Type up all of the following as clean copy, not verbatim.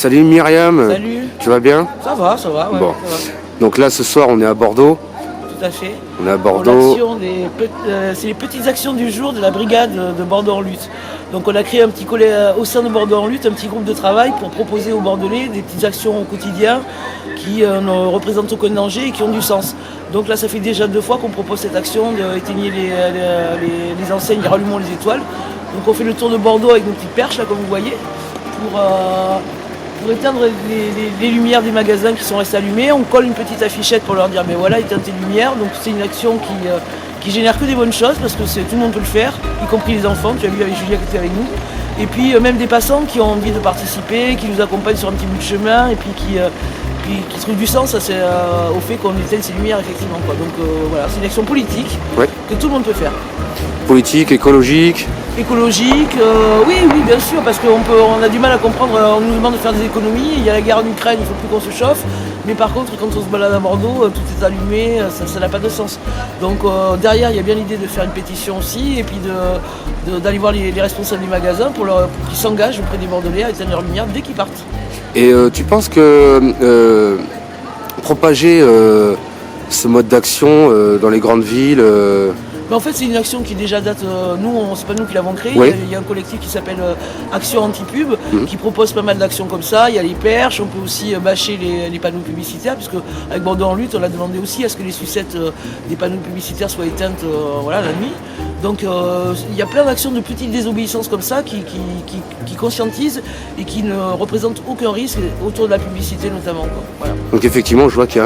Salut Myriam. Salut. Tu vas bien? Ça va, ouais, Bon. ça va. Donc là ce soir on est à Bordeaux. Tout à fait. On est à Pour Bordeaux. l'action c'est les petites actions du jour de la brigade de Bordeaux en lutte. Donc on a créé un petit au sein de Bordeaux en lutte, un petit groupe de travail pour proposer aux Bordelais des petites actions au quotidien qui ne représentent aucun danger et qui ont du sens. Donc là ça fait déjà 2 fois qu'on propose cette action d'éteigner les enseignes, les rallumons les étoiles. Donc on fait le tour de Bordeaux avec nos petites perches là comme vous voyez pour éteindre les lumières des magasins qui sont restés allumés. On colle une petite affichette pour leur dire mais voilà, éteins tes lumières. Donc c'est une action qui génère que des bonnes choses parce que tout le monde peut le faire, y compris les enfants. Tu as vu avec Julia qui était avec nous. Et puis même des passants qui ont envie de participer, qui nous accompagnent sur un petit bout de chemin et puis qui trouvent du sens au fait qu'on éteigne ces lumières effectivement. Donc voilà, c'est une action politique que tout le monde peut faire. Politique, écologique. Écologique, oui, bien sûr, parce qu'on a du mal à comprendre, on nous demande de faire des économies, il y a la guerre en Ukraine, il ne faut plus qu'on se chauffe, mais par contre, quand on se balade à Bordeaux, tout est allumé, ça n'a pas de sens. Donc derrière, il y a bien l'idée de faire une pétition aussi, et puis d'aller voir les responsables des magasins pour qu'ils s'engagent auprès des Bordelais à éteindre leurs lumières dès qu'ils partent. Et tu penses que propager ce mode d'action dans les grandes villes... Mais en fait, c'est une action qui déjà date. C'est pas nous qui l'avons créée. Oui. Il y a un collectif qui s'appelle Action Anti-Pub qui propose pas mal d'actions comme ça. Il y a les perches, on peut aussi bâcher les panneaux publicitaires, puisque avec Bordeaux en lutte, on a demandé aussi à ce que les sucettes des panneaux publicitaires soient éteintes la nuit. Donc il y a plein d'actions de petites désobéissances comme ça qui conscientisent et qui ne représentent aucun risque autour de la publicité notamment. Quoi. Voilà. Donc effectivement, je vois qu'il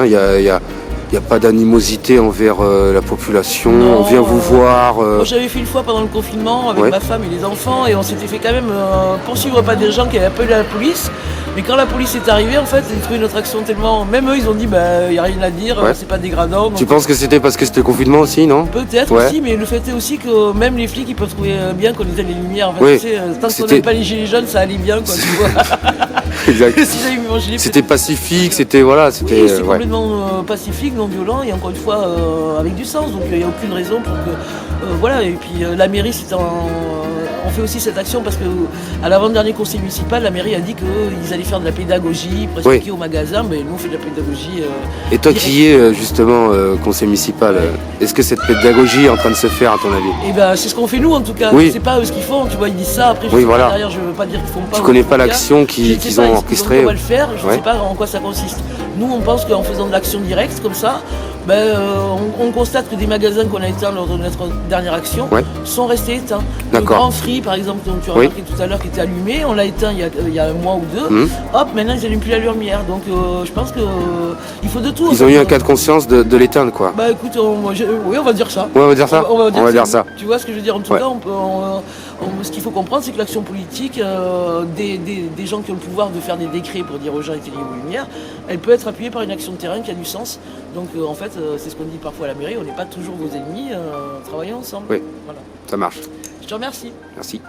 n'y a pas d'animosité envers la population, Non, on vient vous voir. Moi j'avais fait une fois pendant le confinement avec ma femme et les enfants et on s'était fait quand même poursuivre par des gens qui avaient appelé la police. Mais quand la police est arrivée, en fait, ils ont trouvé notre action tellement... Même eux, ils ont dit, il n'y a rien à dire, c'est pas dégradant. Tu penses que c'était parce que c'était le confinement aussi, non? Peut-être aussi, mais le fait est aussi que même les flics, ils peuvent trouver bien qu'on éteigne les lumières. En fait, tu sais, tant qu'on n'avait pas les gilets jaunes, ça allait bien, quoi, tu vois. Exact. Si j'avais mis mon gilet, c'était pacifique, c'était... Voilà, c'était... Oui, c'est complètement pacifique, non violent et encore une fois avec du sens. Donc il n'y a aucune raison pour que... voilà, et puis la mairie, on fait aussi cette action parce qu'à l'avant-dernier conseil municipal, la mairie a dit qu'ils allaient faire de la pédagogie, pour expliquer aux magasins, mais nous on fait de la pédagogie. Et toi qui es justement conseil municipal, est-ce que cette pédagogie est en train de se faire à ton avis? Eh ben c'est ce qu'on fait nous en tout cas. Je sais pas ce qu'ils font, tu vois, ils disent ça, après je sais pas derrière, je veux pas dire qu'ils font pas. Tu connais pas l'action qu'ils ont orchestrée? On va le faire, je sais pas en quoi ça consiste. Nous on pense qu'en faisant de l'action directe comme ça, on constate que des magasins qu'on a éteints lors de notre dernière action sont restés éteints. Le Grand Free par exemple, dont tu as remarqué tout à l'heure, qui était allumé, on l'a éteint il y a un mois ou deux. Hop, maintenant ils n'allument plus la lumière. Donc je pense qu'il faut de tout. Ils ont eu un cas de conscience de l'éteindre, quoi. Bah écoute, oui, on va dire ça. Ouais, on va dire ça. On va dire ça. ça. Tu vois ce que je veux dire? En tout cas, ce qu'il faut comprendre, c'est que l'action politique des gens qui ont le pouvoir de faire des décrets pour dire aux gens éteignez vos lumières, elle peut être appuyée par une action de terrain qui a du sens. Donc en fait, c'est ce qu'on dit parfois à la mairie, on n'est pas toujours vos ennemis, travaillons ensemble. Oui, voilà. Ça marche. Je te remercie. Merci.